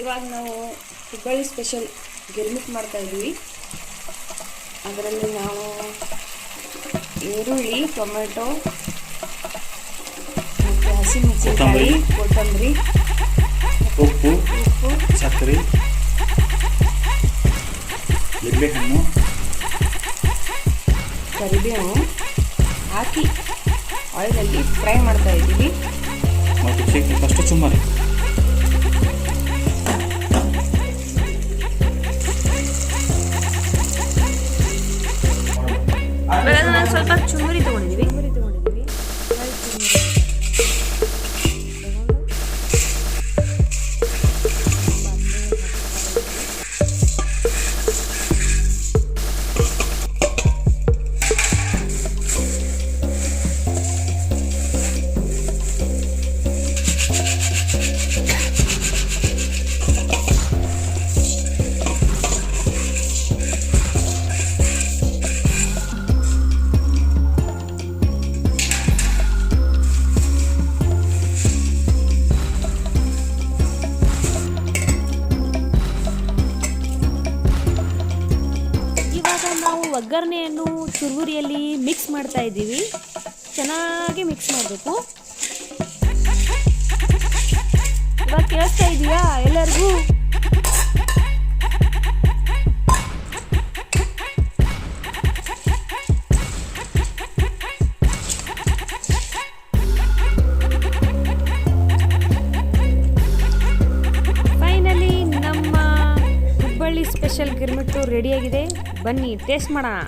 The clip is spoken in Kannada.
ಇವಾಗ ನಾವು ಹುಬ್ಬಳ್ಳಿ ಸ್ಪೆಷಲ್ ಗಿರ್ಮಿಟ್ ಮಾಡ್ತಾಯಿದ್ವಿ. ಅದರಲ್ಲಿ ನಾವು ಈರುಳ್ಳಿ, ಟೊಮೆಟೊ ಮತ್ತು ಹಸಿಮೆಣಸಿನಕಾಯಿ, ಕೊತ್ತಂಬರಿ, ಉಪ್ಪು, ಸಕ್ಕರೆ, ಲಿಂಬೆಹಣ್ಣು, ಕರಿಬೇವು ಹಾಕಿ ಆಯಿಲಲ್ಲಿ ಫ್ರೈ ಮಾಡ್ತಾ ಇದ್ದೀವಿ. ಮತ್ತು ಫಸ್ಟ್ ಚುಮ್ಮರಿ ನಾನು ಸ್ವಲ್ಪ ಚುಮ್ಮರಿ ತೊಗೊಂಡಿದ್ದೀವಿ. ಒಗ್ಗರಣೆಯನ್ನು ಚುರುಮುರಿಯಲ್ಲಿ ಮಿಕ್ಸ್ ಮಾಡ್ತಾ ಇದ್ದೀವಿ. ಚೆನ್ನಾಗಿ ಮಿಕ್ಸ್ ಮಾಡಬೇಕು. ಇವಾಗ ಕೇಳಿಸ್ತಾ ಇದೆಯಾ ಎಲ್ಲರಿಗೂ? ಫೈನಲಿ ನಮ್ಮ ಹುಬ್ಬಳ್ಳಿ ಸ್ಪೆಷಲ್ ಗಿರ್ಮಿಟ್ಟು ರೆಡಿಯಾಗಿದೆ. ಬನ್ನಿ ಟೇಸ್ಟ್ ಮಾಡೋಣ.